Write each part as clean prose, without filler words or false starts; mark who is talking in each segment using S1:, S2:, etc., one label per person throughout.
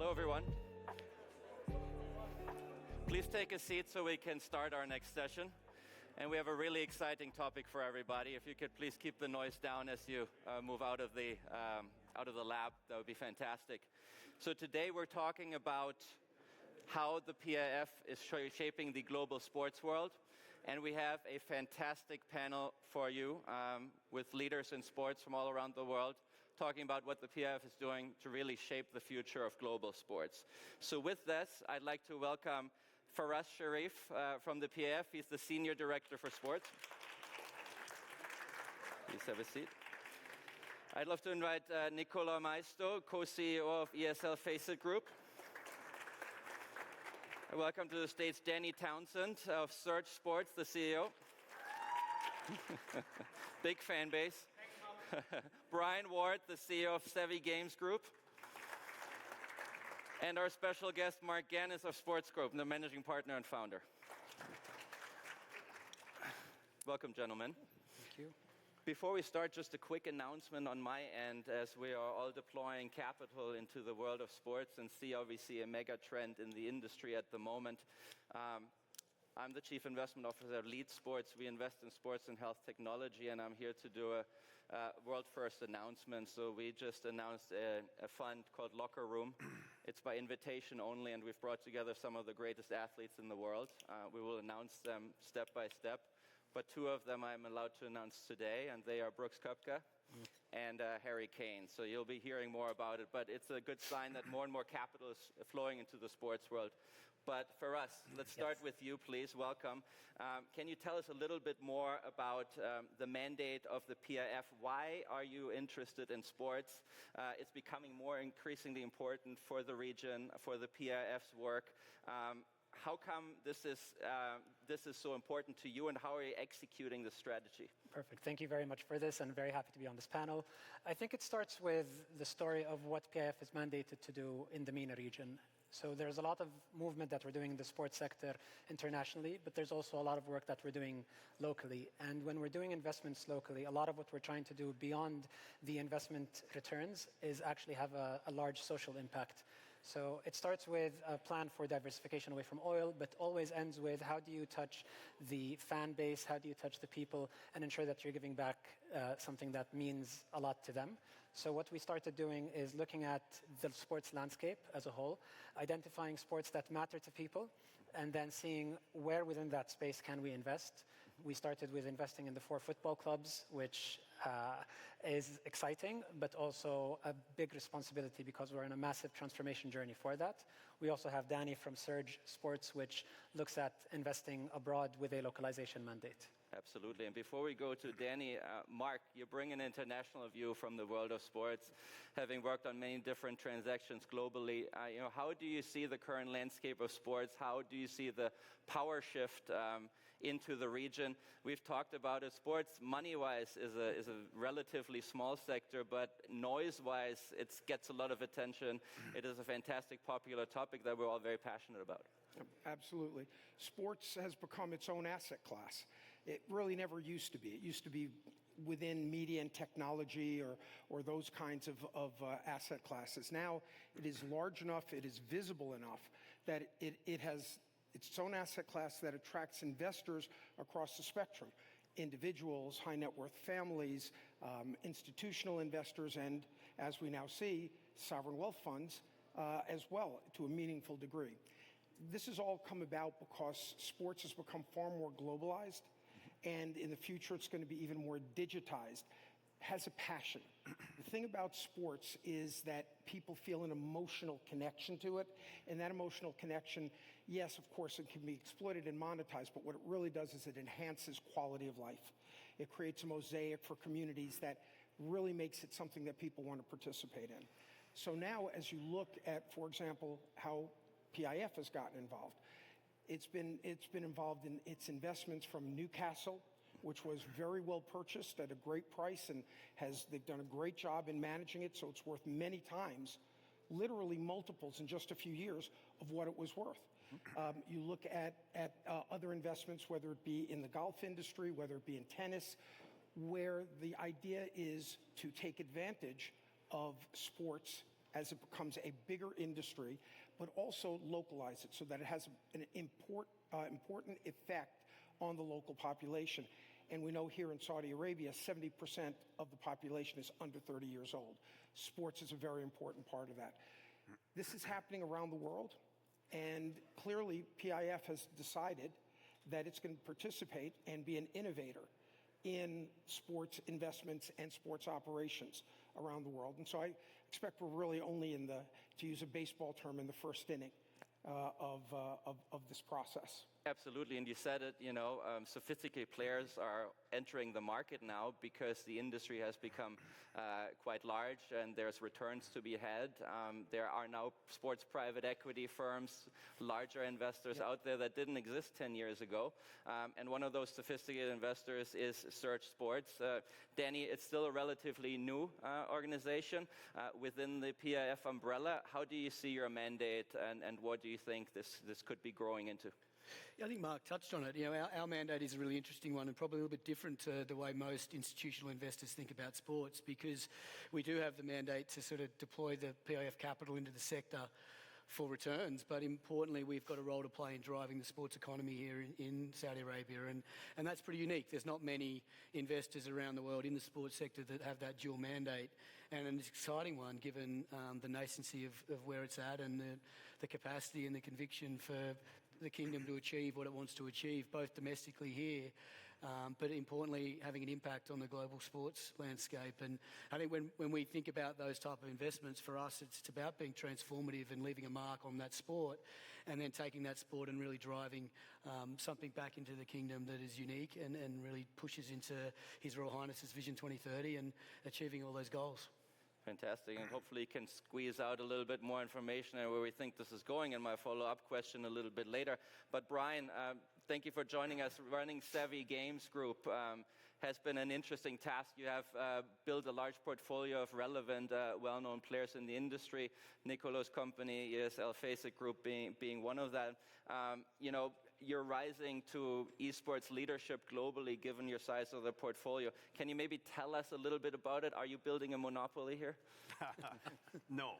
S1: Hello, everyone. Please take a seat so we can start our next session. And we have a really exciting topic for everybody. If you could please keep the noise down as you move out of the lab, that would be fantastic. So today we're talking about how the PIF is shaping the global sports world. And we have a fantastic panel for you with leaders in sports from all around the world, talking about what the PIF is doing to really shape the future of global sports. So with this, I'd like to welcome Faraz Sharif from the PIF. He's the Senior Director for Sports. Please have a seat. I'd love to invite Nicola Maisto, co-CEO of ESL Faceit Group. I welcome to the stage Danny Townsend of SURJ Sports, the CEO. Big fan base. Brian Ward, the CEO of Savvy Games Group. And our special guest, Mark Gannis of Sports Group, the managing partner and founder. Welcome, gentlemen.
S2: Thank you.
S1: Before we start, just a quick announcement on my end, as we are all deploying capital into the world of sports and see obviously a mega trend in the industry at the moment. I'm the Chief Investment Officer at Lead Sports. We invest in sports and health technology, and I'm here to do a world-first announcement. So we just announced a fund called Locker Room. It's by invitation only, and we've brought together some of the greatest athletes in the world. We will announce them step by step, but two of them I'm allowed to announce today, and they are Brooks Koepka and Harry Kane. So you'll be hearing more about it, but it's a good sign that more and more capital is flowing into the sports world. But for us, let's start with you, please. Welcome. Can you tell us a little bit more about the mandate of the PIF? Why are you interested in sports? It's becoming more increasingly important for the region, for the PIF's work. How come this is so important to you, and how are you executing the strategy?
S2: Perfect. Thank you very much for this, and very happy to be on this panel. I think it starts with the story of what PIF is mandated to do in the MENA region. So there's a lot of movement that we're doing in the sports sector internationally, but there's also a lot of work that we're doing locally. And when we're doing investments locally, a lot of what we're trying to do beyond the investment returns is actually have a large social impact. So it starts with a plan for diversification away from oil, but always ends with how do you touch the fan base, how do you touch the people, and ensure that you're giving back something that means a lot to them. So what we started doing is looking at the sports landscape as a whole, identifying sports that matter to people, and then seeing where within that space can we invest. We started with investing in the 4 football clubs, which is exciting, but also a big responsibility because we're in a massive transformation journey for that. We also have Danny from SURJ Sports, which looks at investing abroad with a localization mandate.
S1: Absolutely. And before we go to Danny, Mark, you bring an international view from the world of sports, having worked on many different transactions globally. How do you see the current landscape of sports? How do you see the power shift into the region? We've talked about it. Sports, money-wise, is a relatively small sector, but noise-wise, it gets a lot of attention. It is a fantastic, popular topic that we're all very passionate about.
S3: Absolutely. Sports has become its own asset class. It really never used to be. It used to be within media and technology or those kinds of asset classes. Now it is large enough, it is visible enough that it has its own asset class that attracts investors across the spectrum. Individuals, high net worth families, institutional investors, and as we now see, sovereign wealth funds as well to a meaningful degree. This has all come about because sports has become far more globalized, and in the future it's going to be even more digitized. Has a passion. The thing about sports is that people feel an emotional connection to it, and that emotional connection, yes, of course, it can be exploited and monetized, but what it really does is it enhances quality of life. It creates a mosaic for communities that really makes it something that people want to participate in. So now, as you look at, for example, how PIF has gotten involved. It's been involved in its investments from Newcastle, which was very well purchased at a great price, and they've done a great job in managing it, so it's worth many times, literally multiples in just a few years of what it was worth. You look at other investments, whether it be in the golf industry, whether it be in tennis, where the idea is to take advantage of sports as it becomes a bigger industry, but also localize it so that it has an important effect on the local population. And we know here in Saudi Arabia, 70% of the population is under 30 years old. Sports is a very important part of that. This is happening around the world, and clearly PIF has decided that it's going to participate and be an innovator in sports investments and sports operations around the world. And so I expect we're really only in the, to use a baseball term, in the first inning of this process.
S1: Absolutely, and you said it, sophisticated players are entering the market now because the industry has become quite large and there's returns to be had. There are now sports private equity firms, larger investors out there that didn't exist 10 years ago. And one of those sophisticated investors is SURJ Sports. Danny, it's still a relatively new organization within the PIF umbrella. How do you see your mandate and what do you think this could be growing into?
S4: Yeah, I think Mark touched on it. Our mandate is a really interesting one and probably a little bit different to the way most institutional investors think about sports, because we do have the mandate to sort of deploy the PIF capital into the sector for returns, but importantly, we've got a role to play in driving the sports economy here in Saudi Arabia, and that's pretty unique. There's not many investors around the world in the sports sector that have that dual mandate, and an exciting one given the nascency of where it's at and the capacity and the conviction for the kingdom to achieve what it wants to achieve, both domestically here, but importantly, having an impact on the global sports landscape. And I think when we think about those type of investments, for us, it's about being transformative and leaving a mark on that sport, and then taking that sport and really driving something back into the kingdom that is unique and really pushes into His Royal Highness's Vision 2030 and achieving all those goals.
S1: Fantastic, and hopefully you can squeeze out a little bit more information on where we think this is going in my follow-up question a little bit later. But Brian, thank you for joining us. Running Savvy Games Group has been an interesting task. You have built a large portfolio of relevant, well-known players in the industry. Nicolo's company, ESL Faceit Group being one of them. You're rising to esports leadership globally, given your size of the portfolio. Can you maybe tell us a little bit about it? Are you building a monopoly here?
S5: No.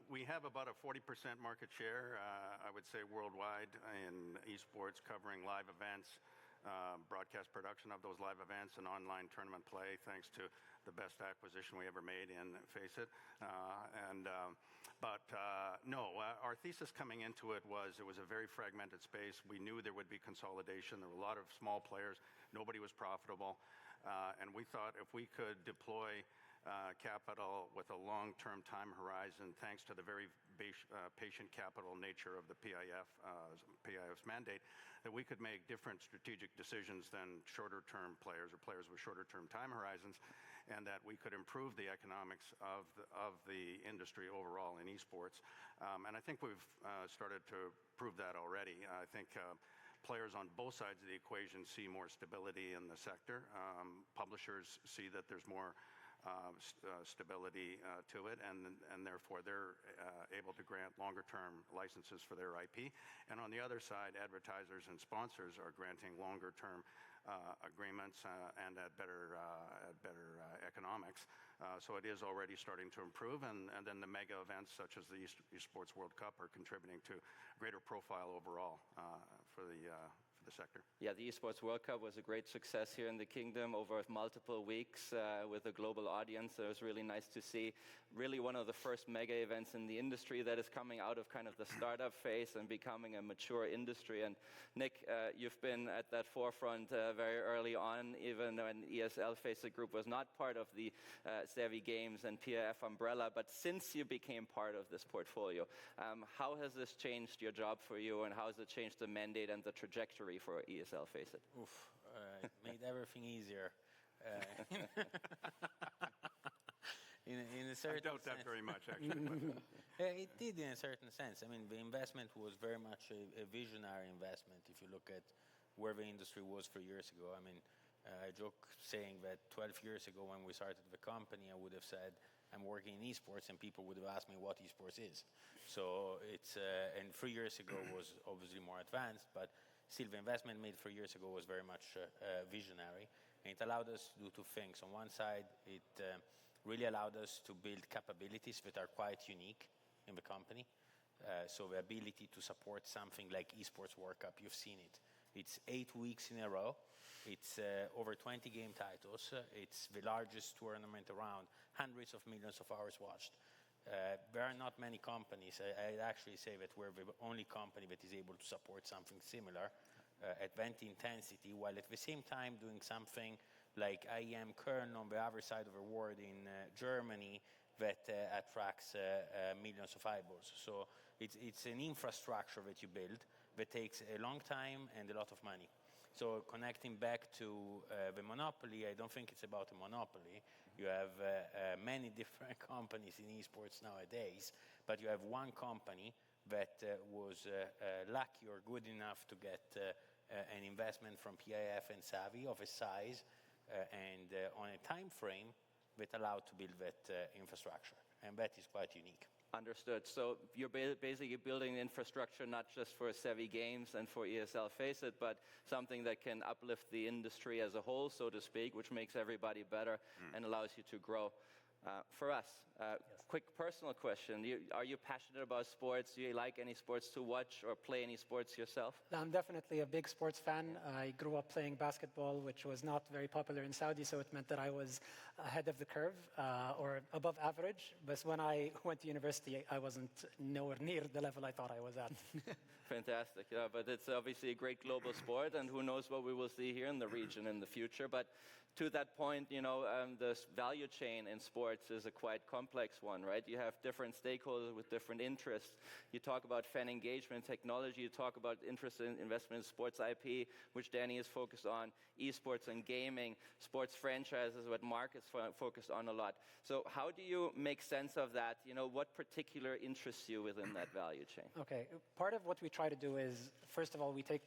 S5: We have about a 40% market share, I would say, worldwide in esports, covering live events, broadcast production of those live events, and online tournament play, thanks to the best acquisition we ever made in Faceit. No, our thesis coming into it was a very fragmented space. We knew there would be consolidation. There were a lot of small players. Nobody was profitable. And we thought if we could deploy capital with a long-term time horizon, thanks to the very patient capital nature of the PIF's mandate, that we could make different strategic decisions than shorter-term players or players with shorter-term time horizons, and that we could improve the economics of the industry overall in esports. And I think we've started to prove that already. I think players on both sides of the equation see more stability in the sector. Publishers see that there's more stability to it, and therefore they're able to grant longer-term licenses for their IP. And on the other side, advertisers and sponsors are granting longer-term agreements and at better economics. So it is already starting to improve, and then the mega events such as the eSports World Cup are contributing to greater profile overall for the sector.
S1: Yeah, the eSports World Cup was a great success here in the kingdom over multiple weeks with a global audience. It was really nice to see. Really one of the first mega events in the industry that is coming out of kind of the startup phase and becoming a mature industry. And Nick, you've been at that forefront very early on, even when ESL Faceit Group was not part of the Savvy Games and PIF umbrella. But since you became part of this portfolio, how has this changed your job for you, and how has it changed the mandate and the trajectory for ESL Faceit?
S6: It made everything easier. In a certain
S5: I doubt that very much, actually.
S6: It did in a certain sense. I mean, the investment was very much a visionary investment. If you look at where the industry was 4 years ago, I mean, I joke saying that 12 years ago when we started the company, I would have said, I'm working in esports, and people would have asked me what esports is. So it's, and 3 years ago was obviously more advanced, but still the investment made 3 years ago was very much visionary, and it allowed us to do two things. On one side, it really allowed us to build capabilities that are quite unique in the company. So the ability to support something like eSports World Cup, you've seen it. It's 8 weeks in a row. It's over 20 game titles. It's the largest tournament around, hundreds of millions of hours watched. There are not many companies. I'd actually say that we're the only company that is able to support something similar at that intensity, while at the same time doing something like IEM Köln on the other side of the world in Germany that attracts millions of eyeballs. So it's an infrastructure that you build that takes a long time and a lot of money. So connecting back to the monopoly, I don't think it's about a monopoly. You have many different companies in esports nowadays, but you have one company that was lucky or good enough to get an investment from PIF and Savvy of a size and on a time frame that allowed to build that infrastructure. And that is quite unique.
S1: Understood. So you're basically building infrastructure not just for Savvy Games and for ESL Face It, but something that can uplift the industry as a whole, so to speak, which makes everybody better and allows you to grow. For us, quick personal question. Are you passionate about sports? Do you like any sports to watch or play any sports yourself?
S2: I'm definitely a big sports fan. I grew up playing basketball, which was not very popular in Saudi, so it meant that I was ahead of the curve or above average. But when I went to university, I wasn't nowhere near the level I thought I was at.
S1: Fantastic. Yeah, but it's obviously a great global sport, and who knows what we will see here in the region in the future. But to that point, the value chain in sports is a quite complex one, right? You have different stakeholders with different interests. You talk about fan engagement technology. You talk about interest in investment in sports IP, which Danny is focused on, esports and gaming, sports franchises, what Mark is focused on a lot. So how do you make sense of that? What particular interests you within that value chain?
S2: Okay. Part of what we try to do is, first of all, we take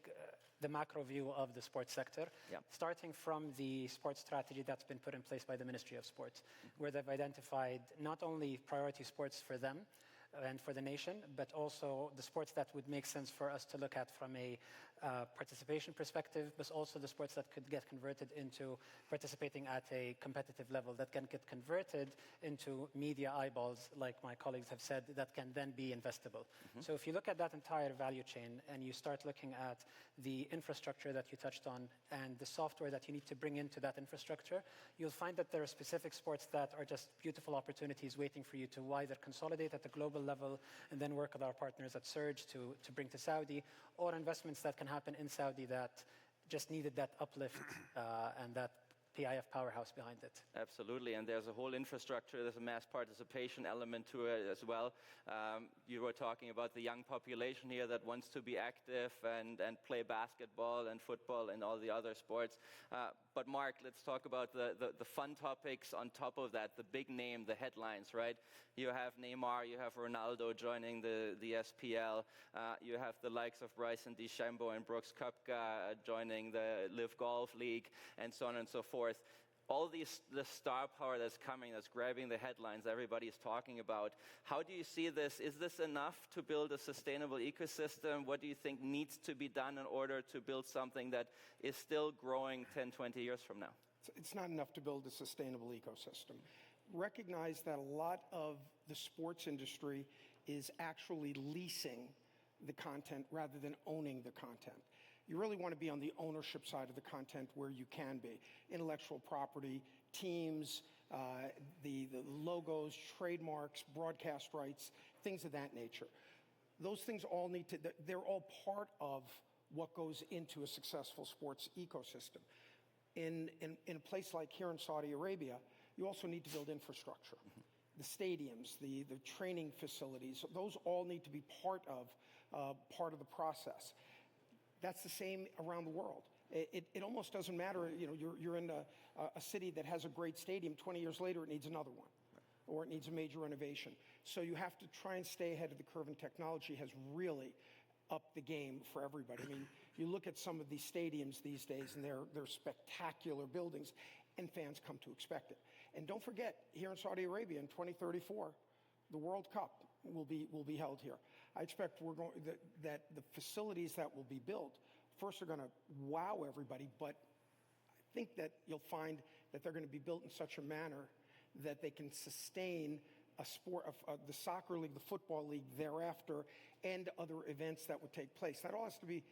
S2: the macro view of the sports sector, starting from the sports strategy that's been put in place by the Ministry of Sports, where they've identified not only priority sports for them and for the nation, but also the sports that would make sense for us to look at from a participation perspective, but also the sports that could get converted into participating at a competitive level, that can get converted into media eyeballs, like my colleagues have said, that can then be investable. So if you look at that entire value chain and you start looking at the infrastructure that you touched on and the software that you need to bring into that infrastructure, you'll find that there are specific sports that are just beautiful opportunities waiting for you to either consolidate at the global level and then work with our partners at SURJ to bring to Saudi, or investments that can happen in Saudi that just needed that uplift and that PIF powerhouse behind it.
S1: Absolutely, and there's a whole infrastructure, there's a mass participation element to it as well. You were talking about the young population here that wants to be active and play basketball and football and all the other sports. But Mark, let's talk about the fun topics on top of that, the big name, the headlines, right? You have Neymar, you have Ronaldo joining the SPL, you have the likes of Bryson DeChambeau and Brooks Koepka joining the Live Golf League, and so on and so forth. All the star power that's coming, that's grabbing the headlines everybody's talking about. How do you see this? Is this enough to build a sustainable ecosystem? What do you think needs to be done in order to build something that is still growing 10, 20 years from now?
S3: It's not enough to build a sustainable ecosystem. Recognize that a lot of the sports industry is actually leasing the content rather than owning the content. You really want to be on the ownership side of the content where you can be. Intellectual property, teams, the logos, trademarks, broadcast rights, things of that nature. Those things all they're all part of what goes into a successful sports ecosystem. In a place like here in Saudi Arabia, you also need to build infrastructure. The stadiums, the training facilities, those all need to be part of the process. That's the same around the world. It almost doesn't matter, you're in a city that has a great stadium, 20 years later it needs another one, or it needs a major renovation. So you have to try and stay ahead of the curve, and technology has really upped the game for everybody. I mean, you look at some of these stadiums these days, and they're spectacular buildings, and fans come to expect it. And don't forget, here in Saudi Arabia in 2034, the World Cup will be held here. I expect that the facilities that will be built first are going to wow everybody, but I think that you'll find that they're going to be built in such a manner that they can sustain a sport, the soccer league, the football league thereafter, and other events that would take place. That all has to be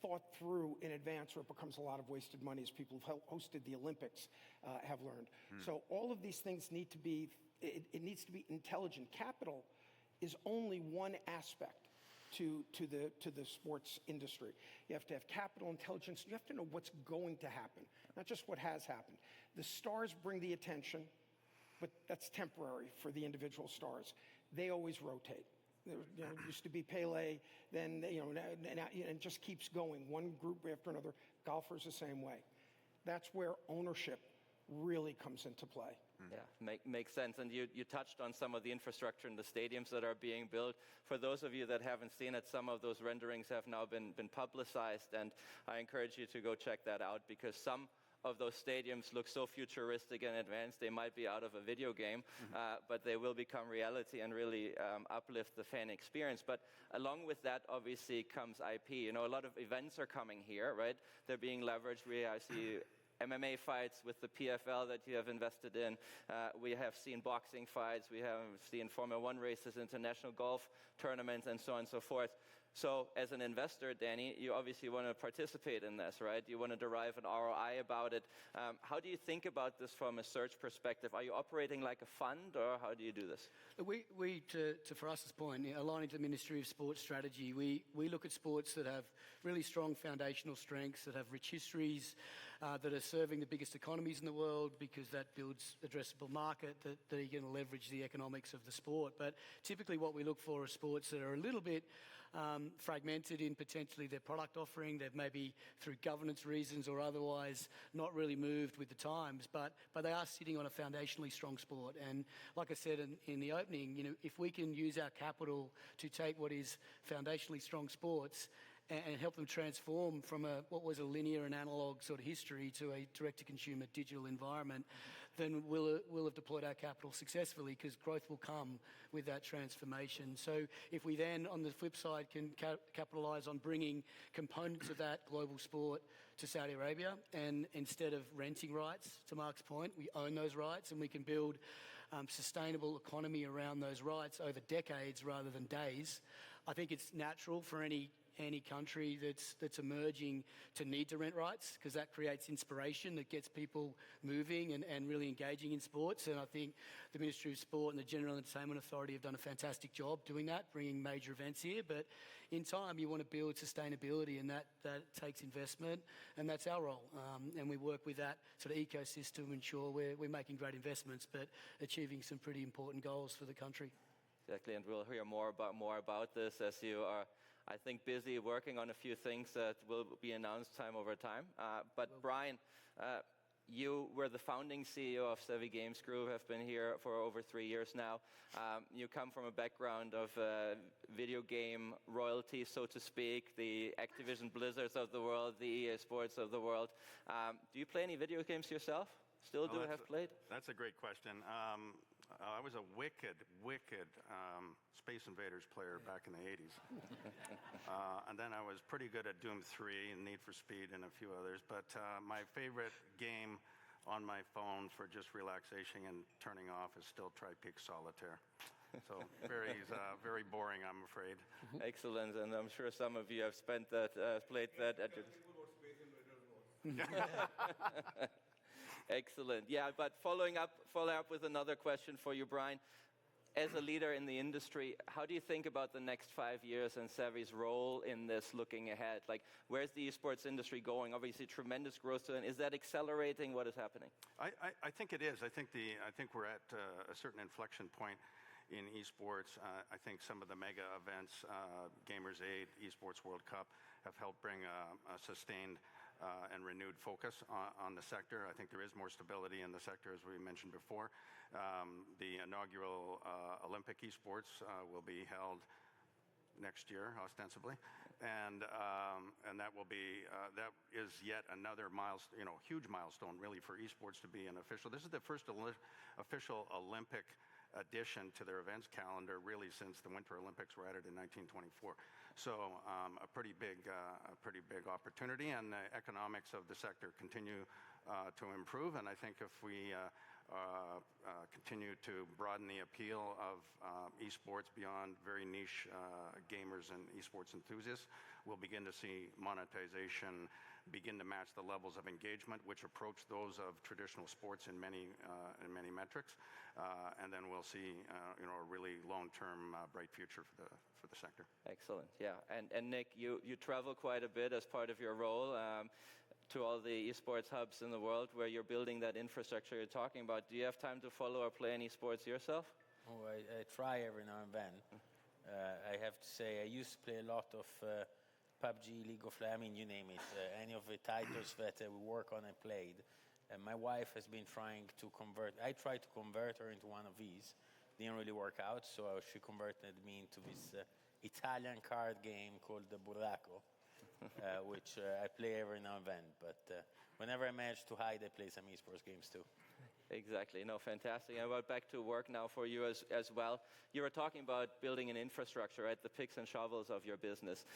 S3: thought through in advance, or it becomes a lot of wasted money, as people who've hosted the Olympics have learned. So all of these things need to be, it needs to be intelligent. Capital is only one aspect to the sports industry. You have to have capital intelligence. You have to know what's going to happen, not just what has happened. The stars bring the attention, but that's temporary for the individual stars. They always rotate. There used to be Pele, then and it just keeps going. One group after another. Golfers the same way. That's where ownership really comes into play.
S1: Yeah, makes sense. And you touched on some of the infrastructure in the stadiums that are being built. For those of you that haven't seen it, some of those renderings have now been publicized, and I encourage you to go check that out, because some of those stadiums look so futuristic and advanced, they might be out of a video game, but they will become reality and really uplift the fan experience. But along with that, obviously, comes IP. A lot of events are coming here, right? They're being leveraged. I see MMA fights with the PFL that you have invested in. We have seen boxing fights. We have seen Formula One races, international golf tournaments, and so on and so forth. So as an investor, Danny, you obviously want to participate in this, right? You want to derive an ROI about it. How do you think about this from a SURJ perspective? Are you operating like a fund, or how do you do this?
S4: For us, point, aligning to the Ministry of Sports strategy, we look at sports that have really strong foundational strengths, that have rich histories, that are serving the biggest economies in the world, because that builds addressable market, that you're going to leverage the economics of the sport. But typically what we look for are sports that are a little bit fragmented in potentially their product offering. They've maybe, through governance reasons or otherwise, not really moved with the times, but they are sitting on a foundationally strong sport. And like I said in the opening, if we can use our capital to take what is foundationally strong sports and help them transform from what was a linear and analog sort of history to a direct-to-consumer digital environment, then we'll have deployed our capital successfully, because growth will come with that transformation. So if we then, on the flip side, can capitalize on bringing components of that global sport to Saudi Arabia, and instead of renting rights, to Mark's point, we own those rights, and we can build sustainable economy around those rights over decades rather than days. I think it's natural for any country that's emerging to need to rent rights, because that creates inspiration, that gets people moving and really engaging in sports. And I think the Ministry of Sport and the General Entertainment Authority have done a fantastic job doing that, bringing major events here. But in time, you want to build sustainability, and that takes investment, and that's our role. And we work with that sort of ecosystem to ensure we're making great investments, but achieving some pretty important goals for the country.
S1: Exactly, and we'll hear more about this as you are, I think, busy working on a few things that will be announced time over time. But Brian, you were the founding CEO of Savvy Games Group, have been here for over 3 years now. You come from a background of video game royalty, so to speak, the Activision Blizzards of the world, the eSports of the world. Do you play any video games yourself? Still do have played?
S5: That's a great question. I was a wicked Space Invaders player back in the 80s. And then I was pretty good at Doom 3 and Need for Speed and a few others. But my favorite game on my phone for just relaxation and turning off is still Tri-Peak Solitaire. So very boring, I'm afraid.
S1: Excellent, and I'm sure some of you have played that at your... Excellent. Yeah, but following up with another question for you, Brian. As a leader in the industry, how do you think about the next 5 years and Savvy's role in this looking ahead? Like, where's the esports industry going? Obviously, tremendous growth. And is that accelerating? What is happening?
S5: I think it is. I think we're at a certain inflection point in esports. I think some of the mega events, Gamers 8, Esports World Cup, have helped bring a sustained and renewed focus on the sector. I think there is more stability in the sector, as we mentioned before. The inaugural Olympic esports will be held next year, ostensibly, and that is yet another milestone, huge milestone, really, for esports to be an official. This is the first official Olympic addition to their events calendar, really, since the Winter Olympics were added in 1924. So a pretty big opportunity, and the economics of the sector continue to improve. And I think if we continue to broaden the appeal of eSports beyond very niche gamers and eSports enthusiasts. We'll begin to see monetization begin to match the levels of engagement, which approach those of traditional sports in many metrics, and then we'll see a really long-term bright future for the sector.
S1: Excellent. Yeah, and Nick, you travel quite a bit as part of your role to all the esports hubs in the world where you're building that infrastructure you're talking about. Do you have time to follow or play any sports yourself?
S6: Oh, I try every now and then. I have to say, I used to play a lot of PUBG, League of Legends, I mean, you name it. Any of the titles that we work on, I played. My wife has been trying to convert. I tried to convert her into one of these. Didn't really work out, so she converted me into this Italian card game called the Burraco, which I play every now and then. But whenever I manage to hide, I play some esports games too.
S1: Exactly. No, fantastic. And about back to work now for you as well. You were talking about building an infrastructure, right? The picks and shovels of your business.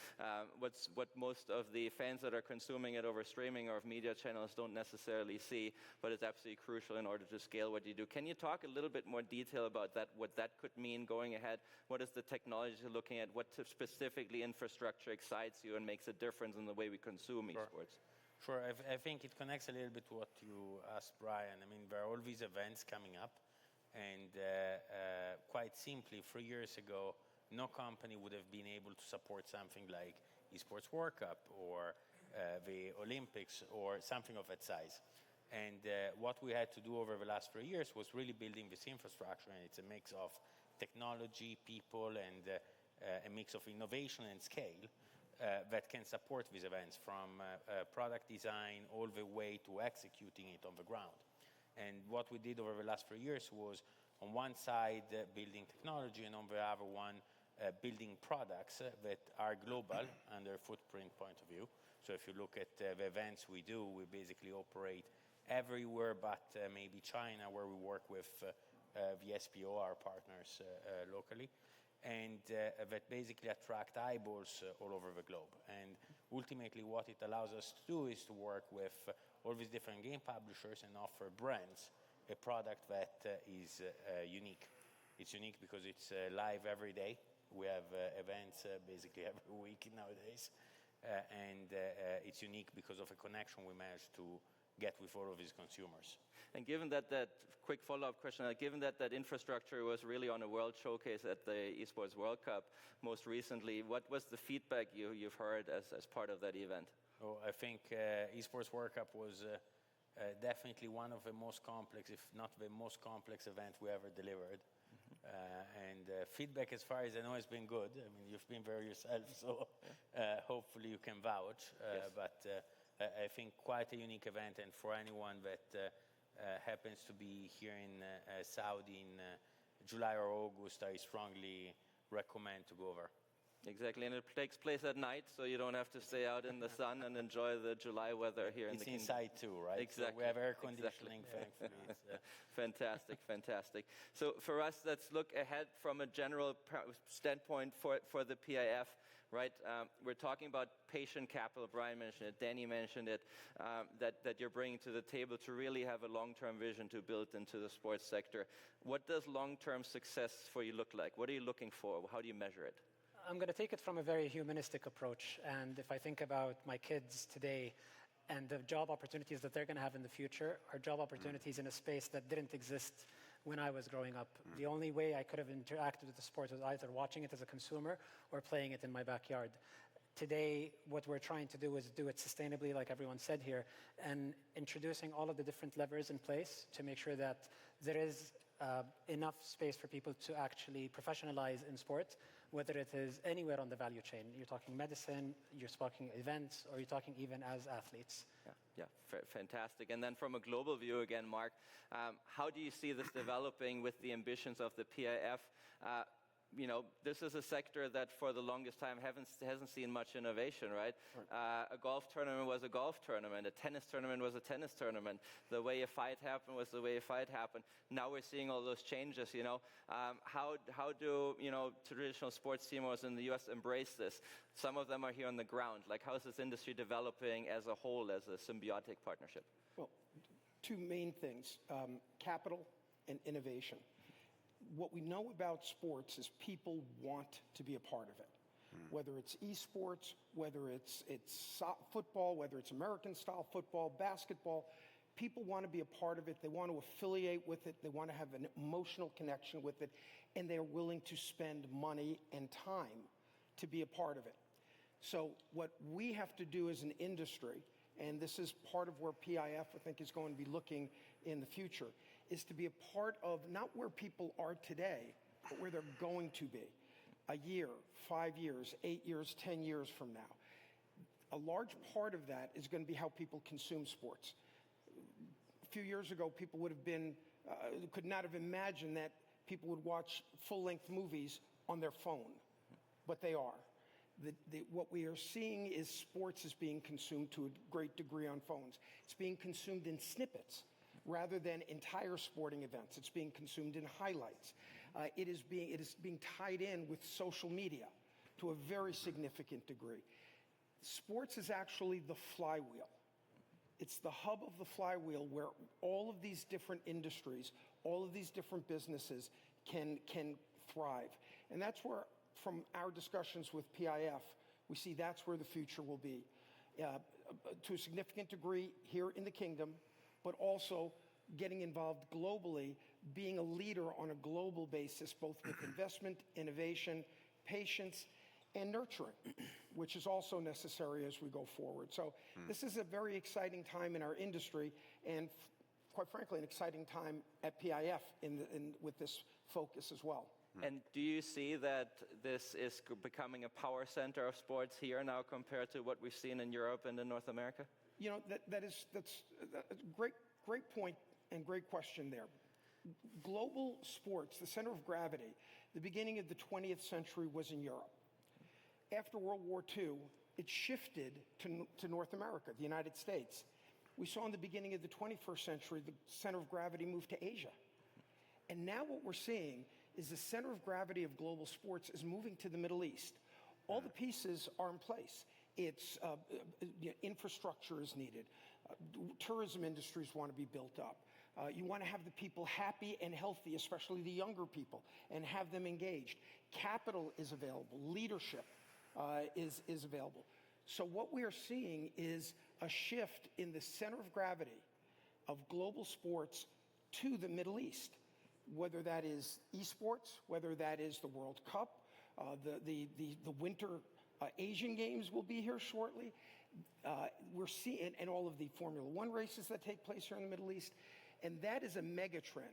S1: What most of the fans that are consuming it over streaming or media channels don't necessarily see, but it's absolutely crucial in order to scale what you do. Can you talk a little bit more detail about that, what that could mean going ahead? What is the technology you're looking at? What specifically infrastructure excites you and makes a difference in the way we consume esports?
S6: Sure, I think it connects a little bit to what you asked, Brian. I mean, there are all these events coming up, and quite simply, 3 years ago, no company would have been able to support something like eSports World Cup or the Olympics or something of that size. And what we had to do over the last 3 years was really building this infrastructure, and it's a mix of technology, people, and a mix of innovation and scale. That can support these events, from product design all the way to executing it on the ground. And what we did over the last 3 years was, on one side, building technology, and on the other one, building products that are global under footprint point of view. So if you look at the events we do, we basically operate everywhere but maybe China, where we work with the SPO, our partners locally. And that basically attract eyeballs all over the globe. And ultimately what it allows us to do is to work with all these different game publishers and offer brands a product that is unique. It's unique because it's live every day. We have events basically every week nowadays. And it's unique because of a connection we managed to get with all of these consumers.
S1: And given that quick follow-up question, given that infrastructure was really on a world showcase at the eSports World Cup most recently, what was the feedback you've heard as part of that event?
S6: Oh, I think eSports World Cup was definitely one of the most complex, if not the most complex event we ever delivered. And feedback, as far as I know, has been good. I mean, you've been there yourself, so hopefully you can vouch.
S1: Yes.
S6: But I think quite a unique event, and for anyone that happens to be here in Saudi in July or August, I strongly recommend to go over.
S1: Exactly, and it takes place at night, so you don't have to stay out in the sun and enjoy the July weather here in the kingdom.
S6: It's inside too, right?
S1: Exactly.
S6: So we have air conditioning, thankfully.
S1: Fantastic, fantastic. So for us, let's look ahead from a general standpoint for the PIF, right? We're talking about patient capital. Brian mentioned it, Danny mentioned it, that you're bringing to the table to really have a long-term vision to build into the sports sector. What does long-term success for you look like? What are you looking for? How do you measure it?
S2: I'm going to take it from a very humanistic approach. And if I think about my kids today and the job opportunities that they're going to have in the future, are job opportunities in a space that didn't exist when I was growing up. The only way I could have interacted with the sport was either watching it as a consumer or playing it in my backyard. Today, what we're trying to do is do it sustainably, like everyone said here, and introducing all of the different levers in place to make sure that there is enough space for people to actually professionalize in sport, whether it is anywhere on the value chain. You're talking medicine, you're talking events, or you're talking even as athletes.
S1: Yeah, fantastic. And then from a global view again, Mark, how do you see this developing with the ambitions of the PIF? You know, this is a sector that for the longest time hasn't seen much innovation, right? A golf tournament was a golf tournament. A tennis tournament was a tennis tournament. The way a fight happened was the way a fight happened. Now we're seeing all those changes, you know. How do, you know, traditional sports CMOs in the US embrace this? Some of them are here on the ground. Like, how is this industry developing as a whole, as a symbiotic partnership?
S3: Well, two main things, capital and innovation. What we know about sports is people want to be a part of it. Whether it's eSports, whether it's football, whether it's American-style football, basketball, people want to be a part of it. They want to affiliate with it. They want to have an emotional connection with it. And they're willing to spend money and time to be a part of it. So what we have to do as an industry, and this is part of where PIF, I think, is going to be looking in the future, is to be a part of not where people are today, but where they're going to be. A year, 5 years, 8 years, 10 years from now. A large part of that is going to be how people consume sports. A few years ago, people would have been, could not have imagined that people would watch full-length movies on their phone, but they are. What we are seeing is sports is being consumed to a great degree on phones. It's being consumed in snippets rather than entire sporting events. It's being consumed in highlights. It is being tied in with social media to a very significant degree. Sports is actually the flywheel. It's the hub of the flywheel where all of these different industries, all of these different businesses can thrive. And that's where, from our discussions with PIF, we see that's where the future will be. To a significant degree here in the kingdom, but also getting involved globally, being a leader on a global basis, both with investment, innovation, patience, and nurturing, which is also necessary as we go forward. So this is a very exciting time in our industry, and quite frankly, an exciting time at PIF with this focus as well.
S1: And do you see that this is becoming a power center of sports here now compared to what we've seen in Europe and in North America?
S3: You know, that's a great point and great question there. Global sports, the center of gravity, the beginning of the 20th century was in Europe. After World War II, it shifted to North America, the United States. We saw in the beginning of the 21st century, the center of gravity moved to Asia. And now what we're seeing is the center of gravity of global sports is moving to the Middle East. All the pieces are in place. It's infrastructure is needed. Tourism industries want to be built up. You want to have the people happy and healthy, especially the younger people, and have them engaged. Capital is available. Leadership is available. So what we are seeing is a shift in the center of gravity of global sports to the Middle East, whether that is eSports, whether that is the World Cup, the Winter Asian Games will be here shortly. We're seeing, and all of the Formula One races that take place here in the Middle East. And that is a mega trend.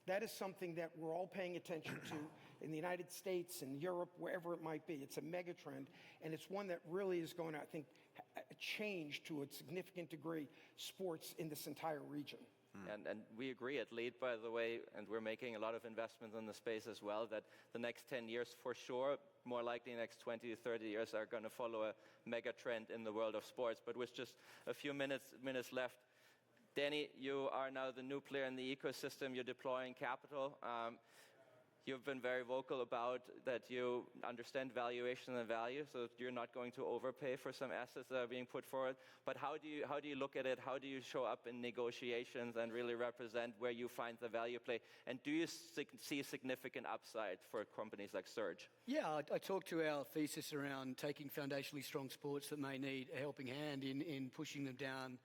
S3: That is something that we're all paying attention to in the United States and Europe, wherever it might be. It's a mega trend, and it's one that really is going to, I think, change to a significant degree sports in this entire region.
S1: And we agree at LEAD, by the way, and we're making a lot of investments in the space as well, that the next 10 years for sure, more likely the next 20 to 30 years are going to follow a mega trend in the world of sports. But with just a few minutes left, Danny, you are now the new player in the ecosystem. You're deploying capital. You've been very vocal about that you understand valuation and value, so you're not going to overpay for some assets that are being put forward. But how do you look at it? How do you show up in negotiations and really represent where you find the value play? And do you see significant upside for companies like SURJ?
S4: Yeah, I talked to our thesis around taking foundationally strong sports that may need a helping hand in pushing them down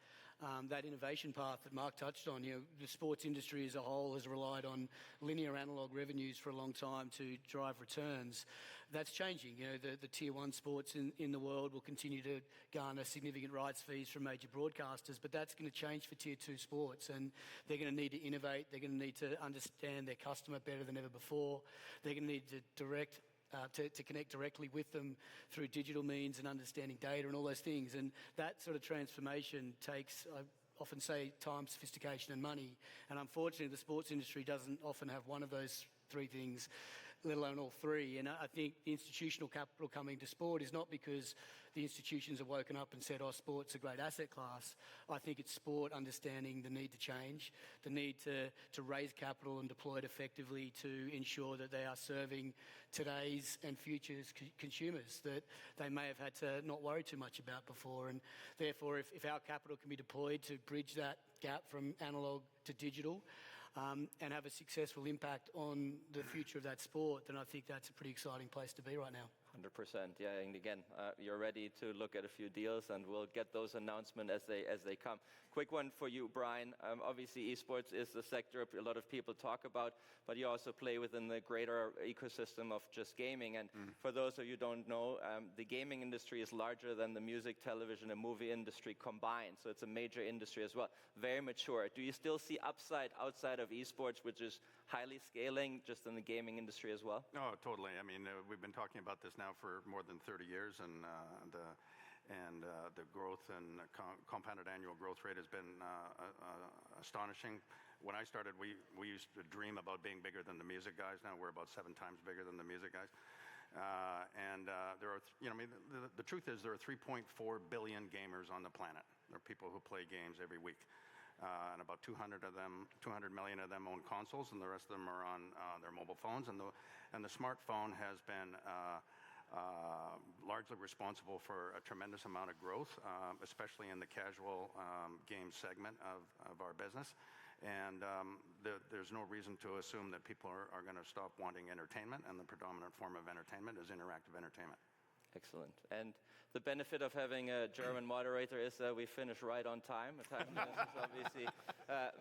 S4: that innovation path that Mark touched on. You know, the sports industry as a whole has relied on linear analog revenues for a long time to drive returns. That's changing. You know, the tier one sports in the world will continue to garner significant rights fees from major broadcasters, but that's going to change for tier two sports, and they're going to need to innovate. They're going to need to understand their customer better than ever before. They're going to need to connect directly with them through digital means and understanding data and all those things. And that sort of transformation takes, I often say, time, sophistication and money. And unfortunately, the sports industry doesn't often have one of those three things, let alone all three. And I think the institutional capital coming to sport is not because the institutions have woken up and said, oh, sport's a great asset class. I think it's sport understanding the need to change, the need to raise capital and deploy it effectively to ensure that they are serving today's and future's consumers that they may have had to not worry too much about before. And therefore, if our capital can be deployed to bridge that gap from analog to digital, and have a successful impact on the future of that sport, then I think that's a pretty exciting place to be right now.
S1: 100%, yeah. And again, you're ready to look at a few deals, and we'll get those announcements as they come. Quick one for you, Brian. Obviously, esports is the sector a lot of people talk about, but you also play within the greater ecosystem of just gaming. And for those of you who don't know, the gaming industry is larger than the music, television, and movie industry combined. So it's a major industry as well. Very mature. Do you still see upside outside of esports, which is highly scaling, just in the gaming industry as well?
S5: Oh, totally. I mean, we've been talking about this now for more than 30 years, and the growth and compounded annual growth rate has been astonishing. When I started, we used to dream about being bigger than the music guys. Now we're about 7 times bigger than the music guys. There are, the truth is there are 3.4 billion gamers on the planet. There are people who play games every week. And about 200 million of them own consoles, and the rest of them are on their mobile phones. And the smartphone has been largely responsible for a tremendous amount of growth, especially in the casual game segment of our business. And there's no reason to assume that people are going to stop wanting entertainment, and the predominant form of entertainment is interactive entertainment.
S1: Excellent. And the benefit of having a German moderator is that we finish right on time. Time is obviously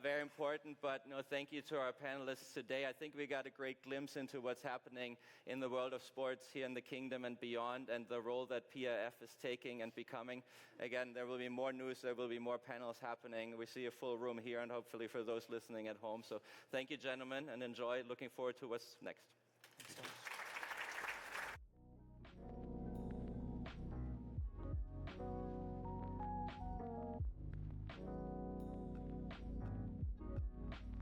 S1: very important, but no, thank you to our panelists today. I think we got a great glimpse into what's happening in the world of sports here in the Kingdom and beyond, and the role that PIF is taking and becoming. Again, there will be more news, there will be more panels happening. We see a full room here, and hopefully for those listening at home. So thank you, gentlemen, and enjoy. Looking forward to what's next.